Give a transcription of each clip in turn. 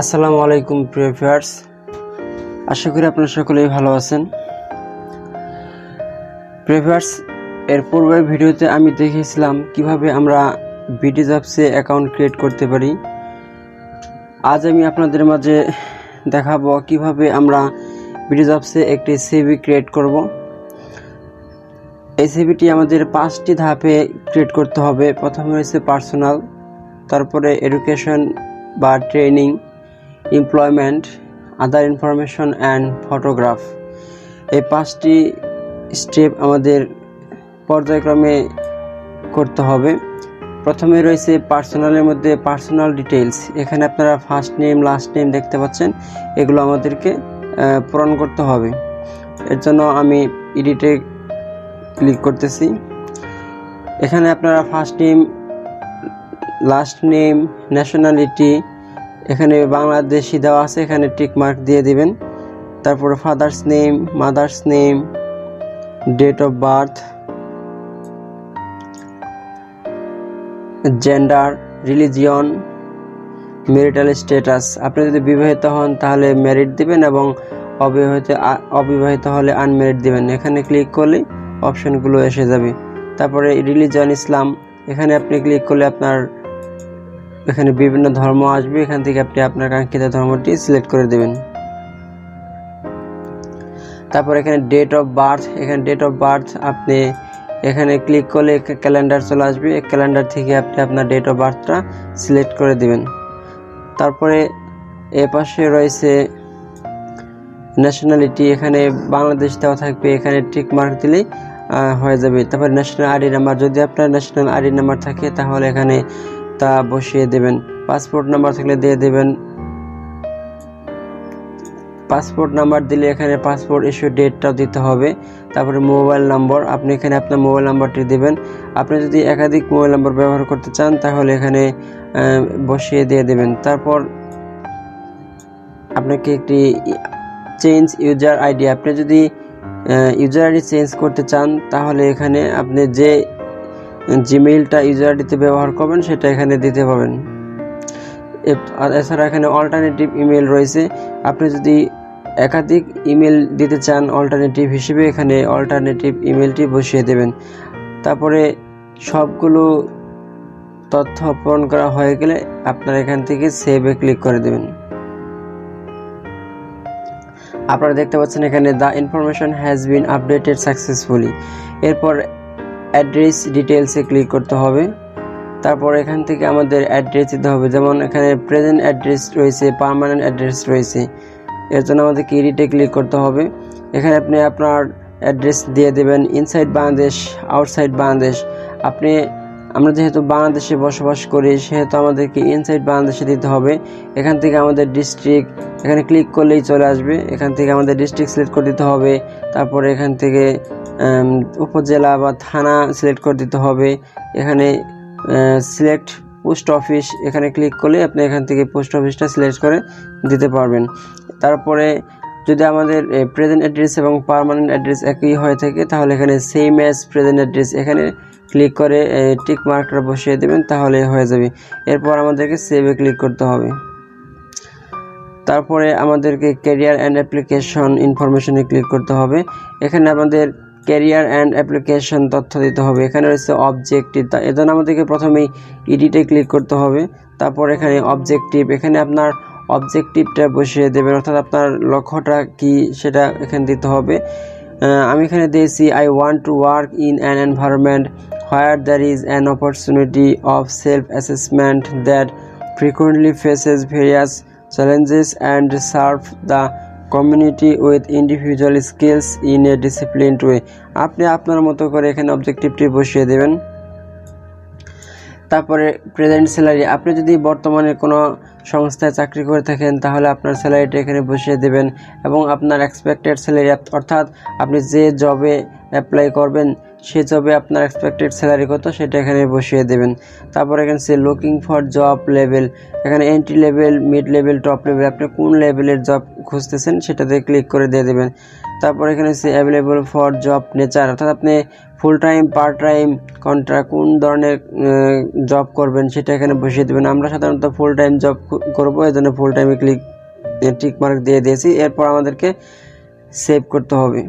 আসসালামু আলাইকুম প্রিয় ভিউয়ার্স, আশা করি আপনারা সকলেই ভালো আছেন। প্রিয় ভিউয়ার্স, এর পূর্বের ভিডিওতে আমি দেখিয়েছিলাম কিভাবে আমরা বিডি জবসে অ্যাকাউন্ট ক্রিয়েট করতে পারি। আজ আমি আপনাদের মাঝে দেখাবো কিভাবে আমরা বিডি জবসে একটি সিভি ক্রিয়েট করব। এই সিভিটি আমাদের 5টি ধাপে ক্রিয়েট করতে হবে। প্রথমে রয়েছে পার্সোনাল, তারপরে এডুকেশন বা training, employment, other information and photograph. এই 5টি স্টেপ আমাদের পর্যায়ক্রমে করতে হবে। প্রথমে রয়েছে পার্সোনালের মধ্যে পার্সোনাল ডিটেইলস। এখানে আপনারা ফার্স্ট নেম, লাস্ট নেম দেখতে পাচ্ছেন, এগুলো আমাদেরকে পূরণ করতে হবে। এর জন্য আমি এডিটে ক্লিক করতেছি। এখানে আপনারা first name, last name, nationality, এখানে বাংলাদেশি দেওয়া আছে, এখানে টিক মার্ক দিয়ে দিবেন। তারপরে father's name, mother's name, date of birth, gender, religion, marital status. আপনি যদি বিবাহিত হন তাহলে ম্যারিড দিবেন এবং অবিবাহিত হলে আনম্যারিড দিবেন। এখানে ক্লিক করলে অপশনগুলো এসে যাবে। তারপরে রিলিজিয়ন ইসলাম, এখানে আপনি ক্লিক করলে আপনার এখানে বিভিন্ন ধর্ম আসবে। এখান থেকে আপনি আপনার কাঙ্ক্ষিত ধর্মটি সিলেক্ট করে দেবেন। তারপর এখানে ডেট অফ বার্থ, এখানে ডেট অফ বার্থ আপনি এখানে ক্লিক করলে ক্যালেন্ডার চলে আসবে। এই ক্যালেন্ডার থেকে আপনি আপনার ডেট অফ বার্থটা সিলেক্ট করে দিবেন। তারপরে এ পাশে রয়েছে ন্যাশনালিটি, এখানে বাংলাদেশ দেওয়া থাকবে, এখানে টিক মার্ক দিলেই হয়ে যাবে। তারপর ন্যাশনাল আইডি নাম্বার, যদি আপনার ন্যাশনাল আইডি নাম্বার থাকে তাহলে এখানে তা বসিয়ে দেবেন। পাসপোর্ট নাম্বার থাকলে দিয়ে দেবেন। পাসপোর্ট নাম্বার দিলে এখানে পাসপোর্ট ইস্যু ডেটটাও দিতে হবে। তারপরে মোবাইল নম্বর, আপনি এখানে আপনার মোবাইল নাম্বারটি দেবেন। আপনি যদি একাধিক মোবাইল নাম্বার ব্যবহার করতে চান তাহলে এখানে বসিয়ে দিয়ে দেবেন। তারপর আপনাকে একটি চেঞ্জ ইউজার আইডি, আপনি যদি ইউজার আইডি চেঞ্জ করতে চান তাহলে এখানে আপনি যে জিমেইলটা ইউজার আইডিতে ব্যবহার করবেন সেটা এখানে দিতে পারবেন। এছাড়া এখানে অল্টারনেটিভ ইমেল রয়েছে, আপনি যদি একাধিক ইমেল দিতে চান অল্টারনেটিভ হিসেবে এখানে অল্টারনেটিভ ইমেলটি বসিয়ে দেবেন। তারপরে সবগুলো তথ্য পূরণ করা হয়ে গেলে আপনারা এখান থেকে সেভে ক্লিক করে দেবেন। আপনারা দেখতে পাচ্ছেন এখানে the information has been updated successfully. এরপর অ্যাড্রেস ডিটেলসে ক্লিক করতে হবে। তারপর এখান থেকে আমাদের অ্যাড্রেস দিতে হবে, যেমন এখানে প্রেজেন্ট অ্যাড্রেস রয়েছে, পার্মানেন্ট অ্যাড্রেস রয়েছে। এর জন্য আমাদেরকে এডিটে ক্লিক করতে হবে। এখানে আপনি আপনার অ্যাড্রেস দিয়ে দেবেন, ইনসাইড বাংলাদেশ, আউটসাইড বাংলাদেশ। আমরা যেহেতু বাংলাদেশে বসবাস করি সেহেতু আমাদেরকে ইনসাইড বাংলাদেশে দিতে হবে। এখান থেকে আমাদের ডিস্ট্রিক্ট, এখানে ক্লিক করলেই চলে আসবে। এখান থেকে আমাদের ডিস্ট্রিক্ট সিলেক্ট করে দিতে হবে। তারপরে এখান থেকে উপজেলা বা থানা সিলেক্ট করে দিতে হবে। এখানে সিলেক্ট পোস্ট অফিস, এখানে ক্লিক করলে আপনি এখান থেকে পোস্ট অফিসটা সিলেক্ট করে দিতে পারবেন। তারপরে যদি আমাদের প্রেজেন্ট অ্যাড্রেস এবং পার্মানেন্ট অ্যাড্রেস একই হয়ে থাকে তাহলে এখানে সেম অ্যাজ প্রেজেন্ট অ্যাড্রেস, এখানে ক্লিক করে টিক মার্কটা বসিয়ে দেবেন, তাহলে হয়ে যাবে। এরপর আমাদেরকে সেভে ক্লিক করতে হবে। তারপরে আমাদেরকে ক্যারিয়ার অ্যান্ড অ্যাপ্লিকেশন ইনফরমেশনে ক্লিক করতে হবে। এখানে আমাদের ক্যারিয়ার অ্যান্ড অ্যাপ্লিকেশন তথ্য দিতে হবে। এখানে রয়েছে অবজেক্টিভ, এর জন্য আমাদেরকে প্রথমেই এডিটে ক্লিক করতে হবে। তারপর এখানে অবজেক্টিভ, এখানে আপনার অবজেক্টিভটা বসিয়ে দেবেন, অর্থাৎ আপনার লক্ষ্যটা কি সেটা এখানে দিতে হবে। আমি এখানে দিয়েছি I want to work in an environment where there is an opportunity of self assessment that frequently faces various challenges and serve the community with individual skills in a disciplined way. আপনি আপনার মতো করে এখানে অবজেক্টিভটি বসিয়ে দেবেন। তারপরে present salary, আপনি যদি বর্তমানে কোনো সংস্থায় চাকরি করে থাকেন তাহলে আপনার স্যালারিটা এখানে বসিয়ে দেবেন এবং আপনার এক্সপেক্টেড স্যালারি, অর্থাৎ আপনি যে জবে অ্যাপ্লাই করবেন সে জবে আপনার এক্সপেক্টেড স্যালারি কত সেটা এখানে বসিয়ে দেবেন। তারপর এখানে সে লুকিং ফর জব লেভেল, এখানে entry level, mid level, top level, আপনি কোন লেভেলের জব খুঁজতেছেন সেটাতে ক্লিক করে দিয়ে দেবেন। তারপর এখানে সে অ্যাভেলেবল ফর জব নেচার, অর্থাৎ আপনি full time, part time, contract কোন ধরনের জব করবেন সেটা এখানে বসিয়ে দেবেন। আমরা সাধারণত ফুল টাইম জব করবো, এই জন্য ফুল টাইমে টিক মার্ক দিয়ে দিয়েছি। এরপর আমাদেরকে সেভ করতে হবে।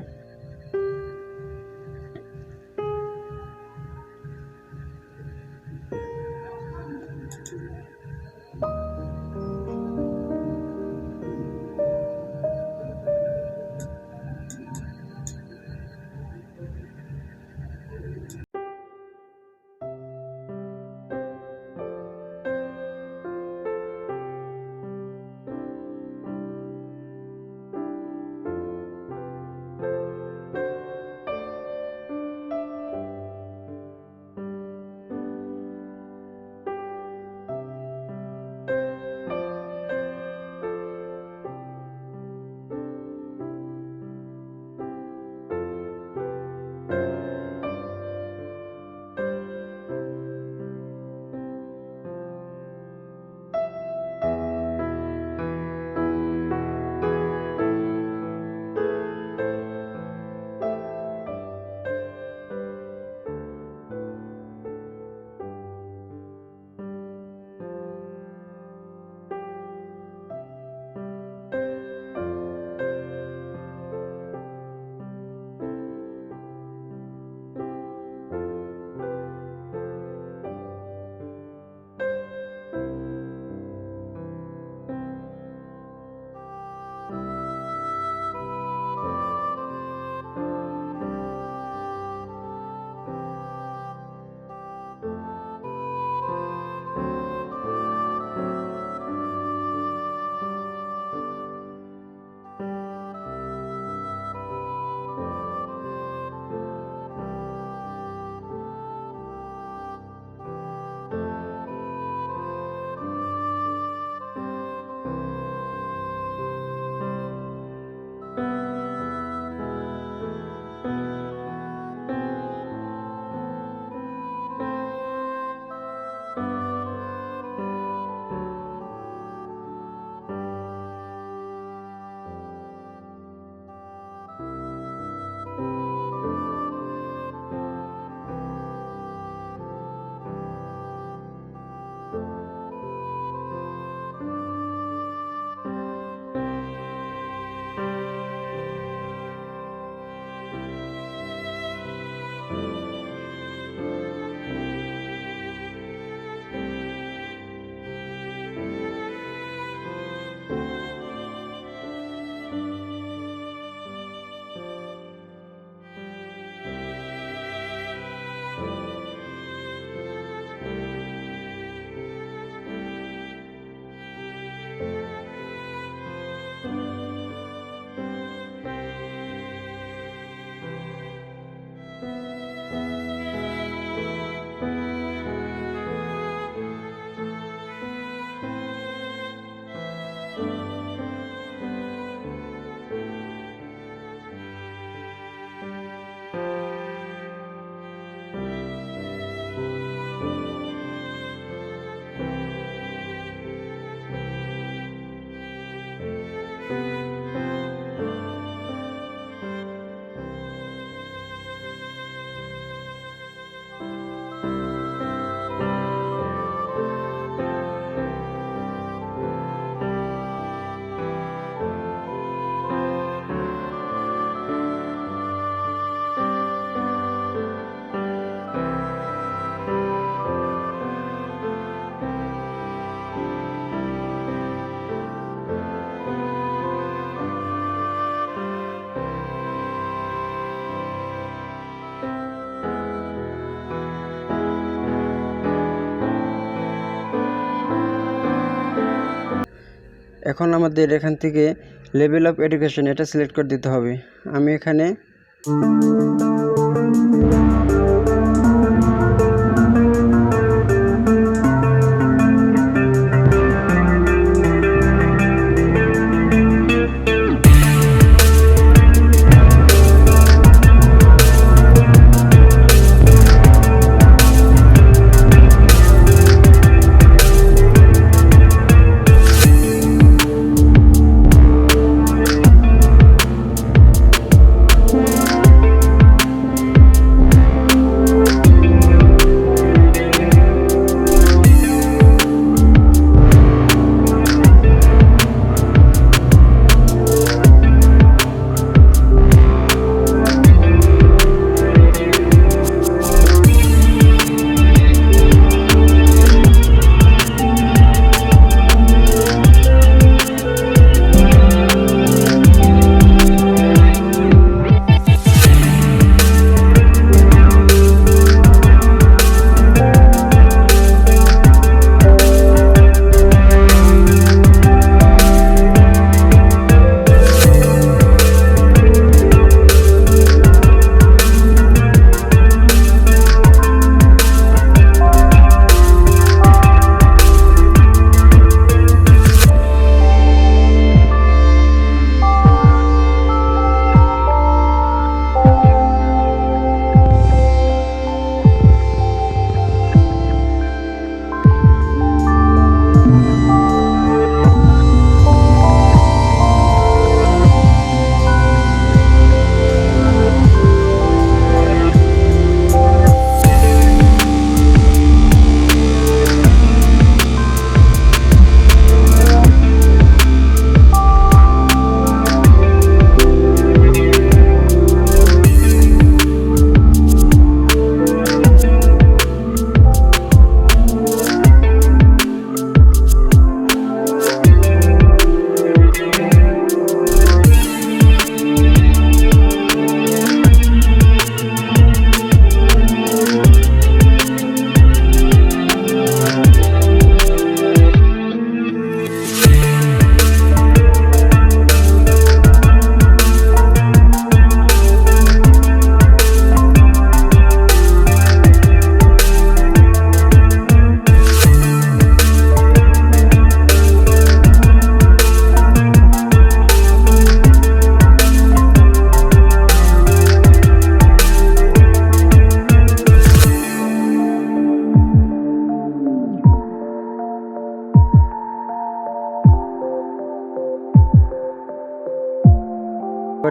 এখন আমাদের এখান থেকে লেভেল অফ এডুকেশন এটা সিলেক্ট করে দিতে হবে। আমি এখানে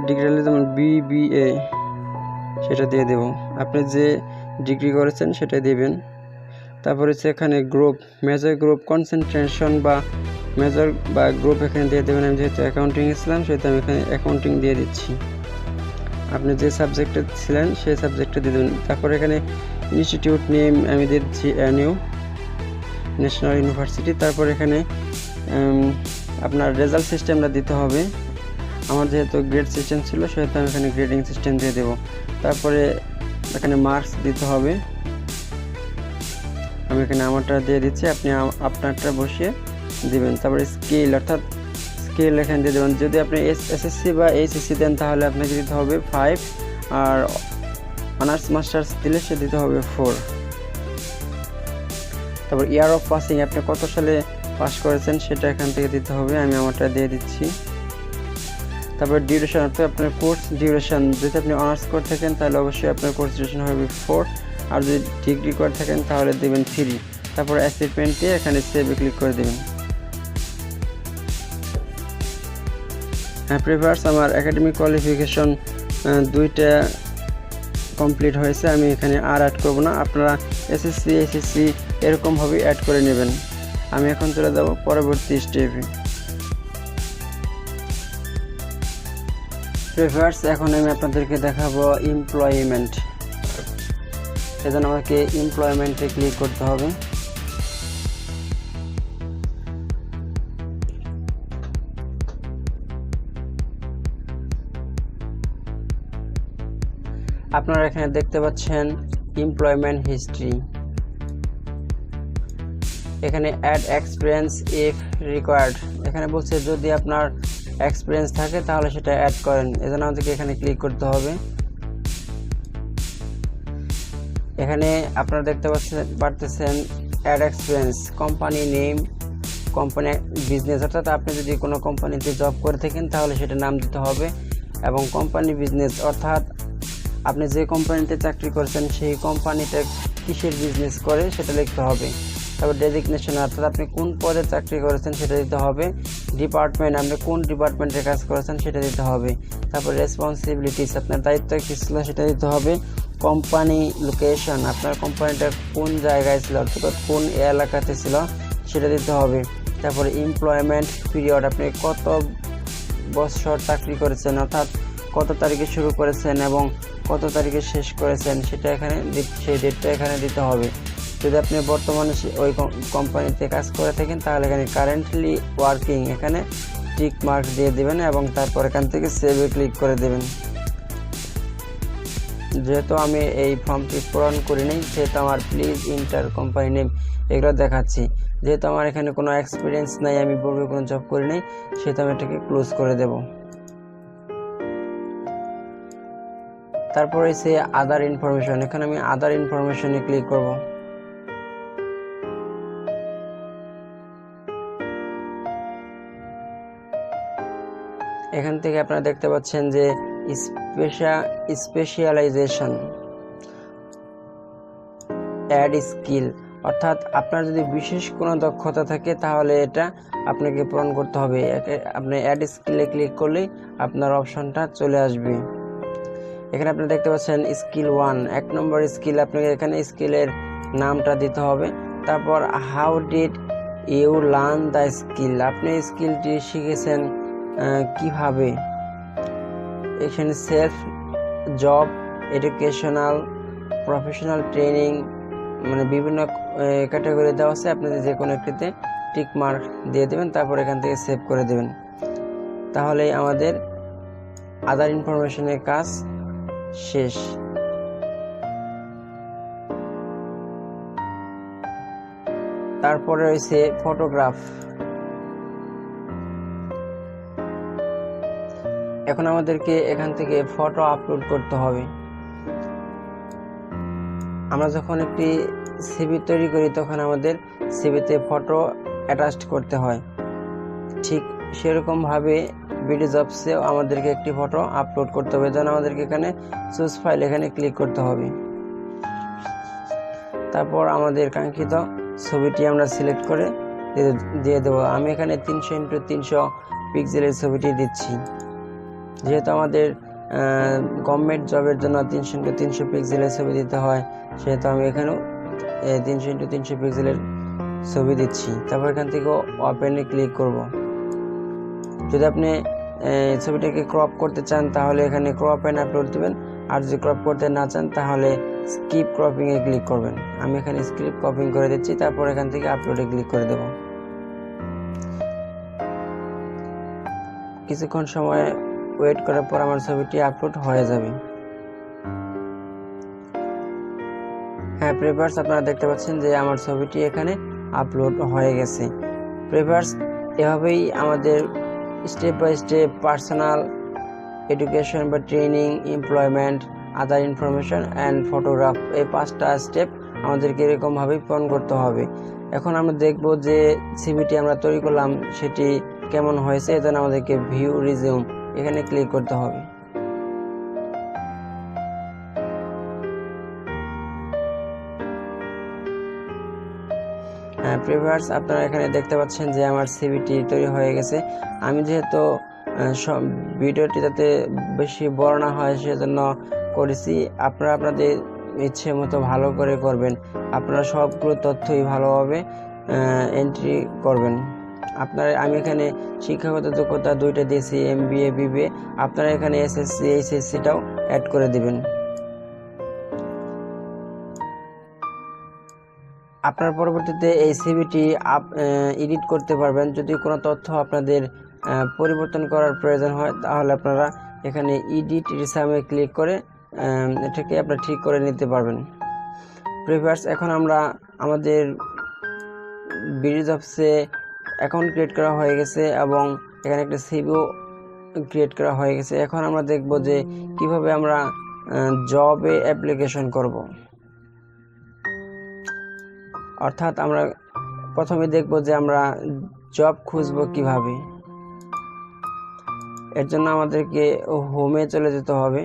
ডিগ্রি যেমন BBA সেটা দিয়ে দেব, আপনি যে ডিগ্রি করেছেন সেটা দিবেন। তারপর হচ্ছে এখানে গ্রুপ, মেজর গ্রুপ কনসেন্ট্রেশন বা মেজর বা গ্রুপ এখানে দিয়ে দেবেন। আমি যেহেতু অ্যাকাউন্টিং ছিলাম সেহেতু আমি এখানে অ্যাকাউন্টিং দিয়ে দিচ্ছি। আপনি যে সাবজেক্টে ছিলেন সেই সাবজেক্টে দিয়ে দেবেন। তারপর এখানে ইনস্টিটিউট নেম আমি দিয়ে দিচ্ছি NU, ন্যাশনাল ইউনিভার্সিটি। তারপর এখানে আপনার রেজাল্ট সিস্টেমটা দিতে হবে। আমার যেহেতু গ্রেড সিস্টেম ছিল সেহেতু আমি এখানে গ্রেডিং সিস্টেম দিয়ে দেব। তারপরে এখানে মার্কস দিতে হবে, আমি এখানে আমারটা দিয়ে দিচ্ছি, আপনি আপনারটা বসিয়ে দিবেন। তারপরে স্কেল অর্থাৎ স্কেল এখানে দিয়ে দেবেন। যদি আপনি SSC বা HSC দেন তাহলে আপনাকে দিতে হবে 5, আর অনার্স মাস্টার্স দিলে সে দিতে হবে 4। তারপর ইয়ার অফ পাসিং, আপনি কত সালে পাস করেছেন সেটা এখান থেকে দিতে হবে, আমি আমারটা দিয়ে দিচ্ছি। তারপর ডিউরেশন অর্থাৎ আপনার কোর্স ডিউরেশন, যদি আপনি অনার্স করে থাকেন তাহলে অবশ্যই আপনার কোর্স ডিউরেশন হবে 4, আর যদি ডিগ্রি করে থাকেন তাহলে দেবেন 3। তারপর অ্যাচিভমেন্ট দিয়ে এখানে সেভে ক্লিক করে দেবেন। প্রিভিয়াস আমার একাডেমিক কোয়ালিফিকেশন 2টা কমপ্লিট হয়েছে, আমি এখানে আর অ্যাড করব না। আপনারা SSC HSC এরকমভাবেই অ্যাড করে নেবেন। আমি এখন চলে যাব পরবর্তী স্টেপে। প্রিভিয়াস এখন আমি আপনাদেরকে দেখাবো এমপ্লয়মেন্ট। সেজন্য আমাকে এমপ্লয়মেন্টে ক্লিক করতে হবে। আপনারা এখানে দেখতে পাচ্ছেন এমপ্লয়মেন্ট হিস্ট্রি। এখানে অ্যাড এক্সপিরিয়েন্স ইফ রিকোয়ার্ড, এখানে বলছে যদি আপনার এক্সপিরিয়েন্স থাকে তাহলে সেটা অ্যাড করেন। এজন্য আমাদেরকে এখানে ক্লিক করতে হবে। এখানে আপনারা দেখতে পারতেছেন add experience, company name, company business, অর্থাৎ আপনি যদি কোনো কোম্পানিতে জব করে থাকেন তাহলে সেটা নাম দিতে হবে, এবং কোম্পানি বিজনেস অর্থাৎ আপনি যে কোম্পানিতে চাকরি করেছেন সেই কোম্পানিটা কিসের বিজনেস করে সেটা লিখতে হবে। তারপর ডেজিগনেশন অর্থাৎ আপনি কোন পদে চাকরি করেছেন সেটা দিতে হবে। ডিপার্টমেন্ট, আপনি কোন ডিপার্টমেন্টে কাজ করেছেন সেটা দিতে হবে। তারপর রেসপন্সিবিলিটিস, আপনার দায়িত্ব কী ছিল সেটা দিতে হবে। কোম্পানি লোকেশন, আপনার কোম্পানিটা কোন জায়গায় ছিল অর্থাৎ কোন এলাকাতে ছিল সেটা দিতে হবে। তারপর এমপ্লয়মেন্ট পিরিয়ড, আপনি কত বছর চাকরি করেছেন অর্থাৎ কত তারিখে শুরু করেছেন এবং কত তারিখে শেষ করেছেন সেটা এখানে সেই ডেটটা এখানে দিতে হবে। যদি আপনি বর্তমানে ওই কোম্পানিতে কাজ করে থাকেন তাহলে এখানে কারেন্টলি ওয়ার্কিং এখানে টিক মার্ক দিয়ে দেবেন এবং তারপর এখান থেকে সেভে ক্লিক করে দেবেন। যেহেতু আমি এই ফর্মটি পূরণ করি নাই সেহেতু আমার প্লিজ ইন্টার কোম্পানি নেম এগুলো দেখাচ্ছি। যেহেতু আমার এখানে কোনো এক্সপিরিয়েন্স নাই, আমি পূর্বে কোনো জব করি নাই, সেহেতু আমি এটাকে ক্লোজ করে দেব। তারপরে সে আদার ইনফরমেশন, এখানে আমি আদার ইনফরমেশনে ক্লিক করব। এখান থেকে আপনারা দেখতে পাচ্ছেন যে স্পেশালাইজেশন, অ্যাড স্কিল, অর্থাৎ আপনার যদি বিশেষ কোনো দক্ষতা থাকে তাহলে এটা আপনাকে পূরণ করতে হবে। আপনি অ্যাড স্কিলে ক্লিক করলেই আপনার অপশনটা চলে আসবে। এখানে আপনি দেখতে পাচ্ছেন স্কিল 1, 1 নম্বর স্কিল, আপনাকে এখানে স্কিলের নামটা দিতে হবে। তারপর how did you learn the skill, আপনি স্কিলটি শিখেছেন কিভাবে। এখানে self, job, educational, professional training, মানে বিভিন্ন ক্যাটাগরি দেওয়া আছে, আপনি যে কোনো একটিতে টিক মার্ক দিয়ে দেবেন, তারপর এখান থেকে সেভ করে দেবেন। তাহলেই আমাদের আদার ইনফরমেশনের কাজ শেষ। তারপরে রয়েছে ফটোগ্রাফ। এখন আমাদেরকে এখান থেকে ফটো আপলোড করতে হবে। আমরা যখন একটি সিভি তৈরি করি তখন আমাদের সিভিতে ফটো অ্যাটাচ করতে হয়, ঠিক সেরকম ভাবে ভিডিও জবসেও আমাদেরকে একটি ফটো আপলোড করতে হবে। যেন আমাদেরকে এখানে চুজ ফাইল এখানে ক্লিক করতে হবে। তারপর আমাদের কাঙ্ক্ষিত ছবিটি আমরা সিলেক্ট করে দিয়ে দেবো। আমি এখানে 300x300 পিক্সেলের ছবিটি দিচ্ছি। যেহেতু আমাদের গভর্নমেন্ট জবের জন্য 300x300 পিক্সেলের ছবি দিতে হয়, সেহেতু আমি এখানেও 300x300 পিক্সেলের ছবি দিচ্ছি। তারপর এখান থেকে ওপেনে ক্লিক করব। যদি আপনি ছবিটাকে ক্রপ করতে চান তাহলে এখানে ক্রপ অ্যান্ড আপলোড দেবেন, আর যদি ক্রপ করতে না চান তাহলে স্কিপ ক্রপিংয়ে ক্লিক করবেন। আমি এখানে স্কিপ ক্রপিং করে দিচ্ছি, তারপর এখান থেকে আপলোডে ক্লিক করে দেব। কিছুক্ষণ সময় ওয়েট করার পর আমার ছবিটি আপলোড হয়ে যাবে। হ্যাঁ প্রিভিউয়ার্স, আপনারা দেখতে পাচ্ছেন যে আমার ছবিটি এখানে আপলোড হয়ে গেছে। প্রিভিউয়ার্স, এভাবেই আমাদের step by step personal, education বা training, employment, other information and photograph, এই 5টা স্টেপ আমাদেরকে এরকমভাবেই পূরণ করতে হবে। এখন আমরা দেখব যে সিভিটি আমরা তৈরি করলাম সেটি কেমন হয়েছে। এজন্য আমাদেরকে ভিউ রিজিউম এখানে ক্লিক করতে হবে। হ্যাঁ প্রিভিউয়ার্স, আপনারা এখানে দেখতে পাচ্ছেন যে আমার সিভিটি তৈরি হয়ে গেছে। আমি যেহেতু ভিডিওটি যাতে বেশি বড় না হয় সেজন্য করেছি। আপনারা আপনাদের ইচ্ছে মতো ভালো করে করবেন। আপনারা সবগুলো তথ্যই ভালোভাবে এন্ট্রি করবেন। আমি এখানে শিক্ষাগত যোগ্যতা 2টা দিয়েছি, MBA BBA। আপনারা এখানে SSC HSCটাও অ্যাড করে দিবেন। আপনার পরবর্তীতে এই সিভিটি এডিট করতে পারবেন। যদি কোনো তথ্য আপনাদের পরিবর্তন করার প্রয়োজন হয় তাহলে আপনারা এখানে এডিট রিসামে ক্লিক করে এটাকে আপনারা ঠিক করে নিতে পারবেন। প্রিভিউয়ার্স, এখন আমরা আমাদের বিডি জবসে অ্যাকাউন্ট ক্রিয়েট করা হয়ে গেছে এবং এখানে একটা সিভিও ক্রিয়েট করা হয়ে গেছে। এখন আমরা দেখব যে কিভাবে আমরা জবে অ্যাপ্লিকেশন করব। অর্থাৎ আমরা প্রথমে দেখব যে আমরা জব খুঁজব কিভাবে। এর জন্য আমাদেরকে হোমে চলে যেতে হবে।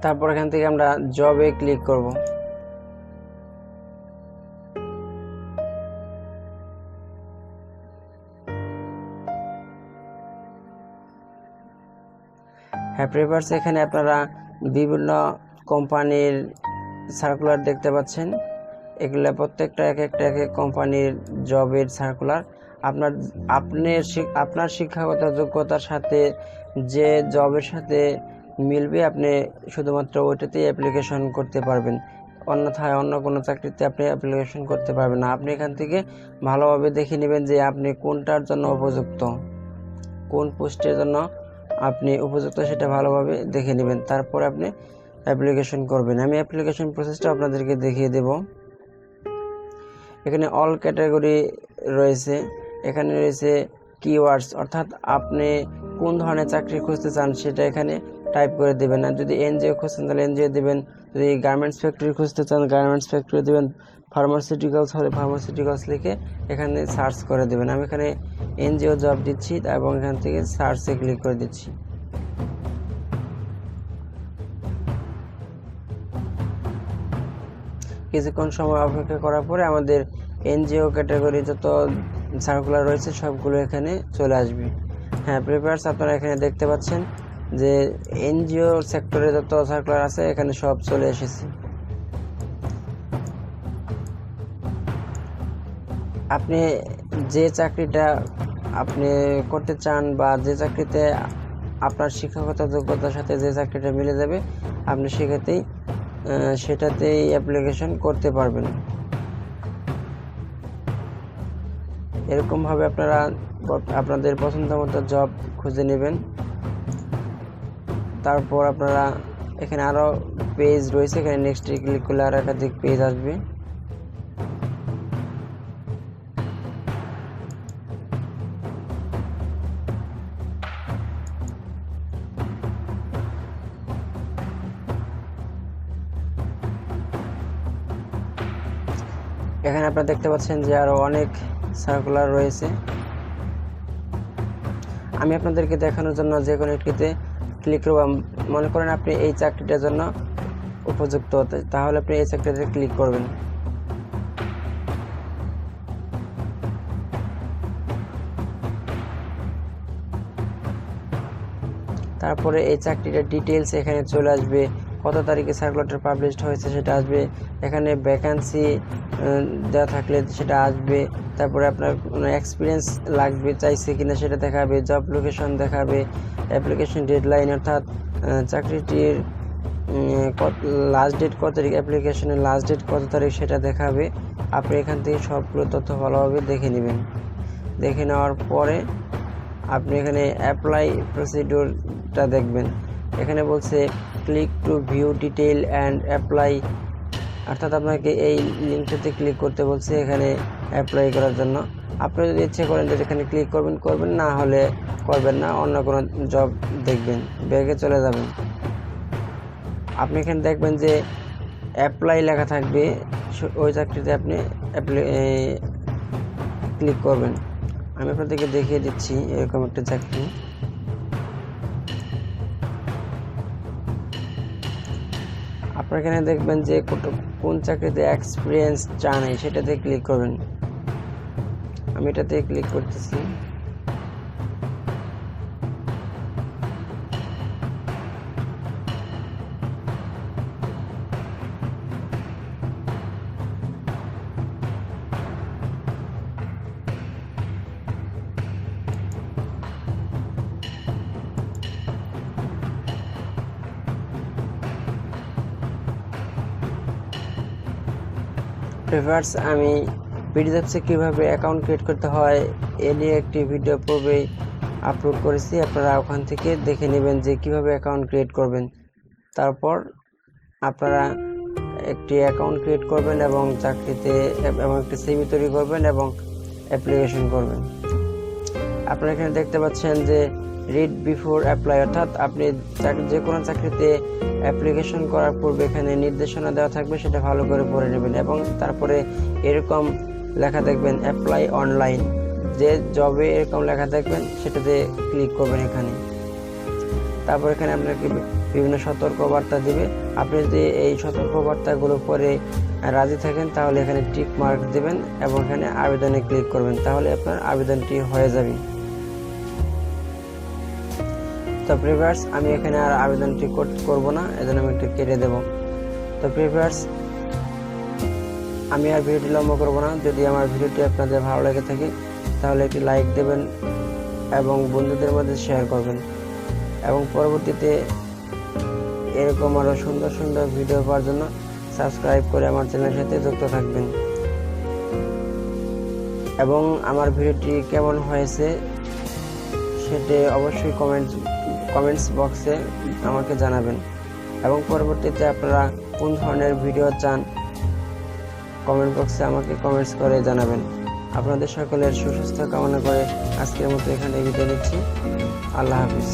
তারপর এখান থেকে আমরা জবে ক্লিক করব। হ্যাঁ প্রিভিউয়ার্স, এখানে আপনারা বিভিন্ন কোম্পানির সার্কুলার দেখতে পাচ্ছেন। এগুলো প্রত্যেকটা এক এক কোম্পানির জবের সার্কুলার। আপনার শিক্ষাগত যোগ্যতার সাথে যে জবের সাথে মিলবে আপনি শুধুমাত্র ওইটাতেই অ্যাপ্লিকেশন করতে পারবেন, অন্যথায় অন্য কোনো চাকরিতে আপনি অ্যাপ্লিকেশন করতে পারবেন না। আপনি এখান থেকে ভালোভাবে দেখে নেবেন যে আপনি কোনটার জন্য উপযুক্ত, কোন পোস্টের জন্য আপনি উপযুক্ত সেটা ভালোভাবে দেখে নেবেন, তারপর আপনি অ্যাপ্লিকেশন করবেন। আমি অ্যাপ্লিকেশন প্রসেসটা আপনাদেরকে দেখিয়ে দেব। এখানে অল ক্যাটাগরি রয়েছে, এখানে রয়েছে কিওয়ার্ডস, অর্থাৎ আপনি কোন ধরনের চাকরি খুঁজতে চান সেটা এখানে টাইপ করে দেবেন। আর যদি এনজিও খুঁজছেন তাহলে এনজিও দেবেন, যদি গার্মেন্টস ফ্যাক্টরি খুঁজতে চান গার্মেন্টস ফ্যাক্টরি দেবেন, ফার্মাসিউটিক্যালস হলে ফার্মাসিউটিক্যালস লিখে এখানে সার্চ করে দেবেন। আমি এখানে এনজিও জব দিচ্ছি এবং এখান থেকে সার্চে ক্লিক করে দিচ্ছি। কিছুক্ষণ সময় অপেক্ষা করার পরে আমাদের এনজিও ক্যাটাগরি যত সার্কুলার রয়েছে সবগুলো এখানে চলে আসবে। হ্যাঁ প্রিভিউয়ার্স, আপনারা এখানে দেখতে পাচ্ছেন যে এনজিও সেক্টরে যত সার্কুলার আছে এখানে সব চলে এসেছে। আপনি যে চাকরিটা আপনি করতে চান বা যে চাকরিতে আপনার শিক্ষাগত যোগ্যতার সাথে যে চাকরিটা মিলে যাবে আপনি সেটাতেই অ্যাপ্লিকেশন করতে পারবেন। এরকমভাবে আপনারা আপনাদের পছন্দ মতো জব খুঁজে নেবেন। তারপর আপনারা এখানে আরও পেজ রয়েছে, এখানে নেক্সটে ক্লিক করলে আর একাধিক পেজ আসবে। এখানে আপনারা দেখতে পাচ্ছেন যে আরো অনেক সার্কুলার রয়েছে। আমি আপনাদেরকে দেখানোর জন্য যে কোনো একটিতে ক্লিক করব, মনে করেন আপনি এই চাকরিটার জন্য উপযুক্ত, তাহলে আপনি এই চাকরিতে ক্লিক করবেন। তারপরে এই চাকরিটার ডিটেলস এখানে চলে আসবে, কত তারিখে সার্কুলারটা পাবলিশড হয়েছে সেটা আসবে, এখানে ভ্যাকান্সি দেওয়া থাকলে সেটা আসবে, তারপরে আপনার কোনো এক্সপিরিয়েন্স লাগবে চাইছে কিনা সেটা দেখাবে, জব লোকেশন দেখাবে, অ্যাপ্লিকেশন ডেডলাইন অর্থাৎ চাকরিটির লাস্ট ডেট কত তারিখ, অ্যাপ্লিকেশনের লাস্ট ডেট কত তারিখ সেটা দেখাবে। আপনি এখান থেকে সবগুলো তথ্য ভালোভাবে দেখে নেবেন। দেখে নেওয়ার পরে আপনি এখানে অ্যাপ্লাই প্রসিডিউরটা দেখবেন। এখানে বলছে click to view detail and apply, অর্থাৎ আপনাকে এই লিঙ্কটাতে ক্লিক করতে বলছে এখানে অ্যাপ্লাই করার জন্য। আপনি যদি ইচ্ছে করেন যে এখানে ক্লিক করবেন, না হলে করবেন না, অন্য কোনো জব দেখবেন, ব্যাগে চলে যাবেন। আপনি এখানে দেখবেন যে অ্যাপ্লাই লেখা থাকবে, ওই চাকরিতে আপনি ক্লিক করবেন। আমি আপনাদেরকে দেখিয়ে দিচ্ছি এরকম একটা চাকরি। আপনারা এখানে দেখবেন যে কোন চাকরিতে এক্সপিরিয়েন্স চান সেটাতে ক্লিক করবেন। আমি এটাতে ক্লিক করতেছি। ভিউয়ার্স, আমি পিডিএফসে কীভাবে অ্যাকাউন্ট ক্রিয়েট করতে হয় এ নিয়ে একটি ভিডিও পূর্বেই আপলোড করেছি, আপনারা ওখান থেকে দেখে নেবেন যে কিভাবে অ্যাকাউন্ট ক্রিয়েট করবেন। তারপর আপনারা একটি অ্যাকাউন্ট ক্রিয়েট করবেন এবং চাকরিতে এবং একটি সিভি তৈরি করবেন এবং অ্যাপ্লিকেশন করবেন। আপনারা এখানে দেখতে পাচ্ছেন যে রিড বিফোর অ্যাপ্লাই, অর্থাৎ আপনি যে কোনো চাকরিতে অ্যাপ্লিকেশন করার পূর্বে এখানে নির্দেশনা দেওয়া থাকবে, সেটা ভালো করে পড়ে নেবেন এবং তারপরে এরকম লেখা দেখবেন অ্যাপ্লাই অনলাইন, যে জবে এরকম লেখা দেখবেন সেটাতে ক্লিক করবেন এখানে। তারপর এখানে আপনাকে বিভিন্ন সতর্কবার্তা দিবে। আপনি যদি এই সতর্কবার্তাগুলো পরে রাজি থাকেন তাহলে এখানে টিক মার্ক দেবেন এবং এখানে আবেদনে ক্লিক করবেন, তাহলে আপনার আবেদনটি হয়ে যাবে। তো ভিউয়ার্স, আমি এখানে আর আবেদনটি করব না, এজন্য আমি একটু কেটে দেব। তো ভিউয়ার্স, আমি আর ভিডিওটি লম্বা করব না। যদি আমার ভিডিওটি আপনাদের ভালো লেগে থাকে তাহলে একটি লাইক দেবেন এবং বন্ধুদের মধ্যে শেয়ার করবেন এবং পরবর্তীতে এরকম আরও সুন্দর সুন্দর ভিডিও পাওয়ার জন্য সাবস্ক্রাইব করে আমার চ্যানেলের সাথে যুক্ত থাকবেন এবং আমার ভিডিওটি কেমন হয়েছে সেটি অবশ্যই কমেন্টস বক্সে আমাকে জানাবেন এবং পরবর্তীতে আপনারা কোন ধরনের ভিডিও চান কমেন্ট বক্সে আমাকে কমেন্টস করে জানাবেন। আপনাদের সকলের সুস্বাস্থ্য কামনা করে আজকের মতো এখানে বিদায় নিচ্ছি। আল্লাহ হাফিজ।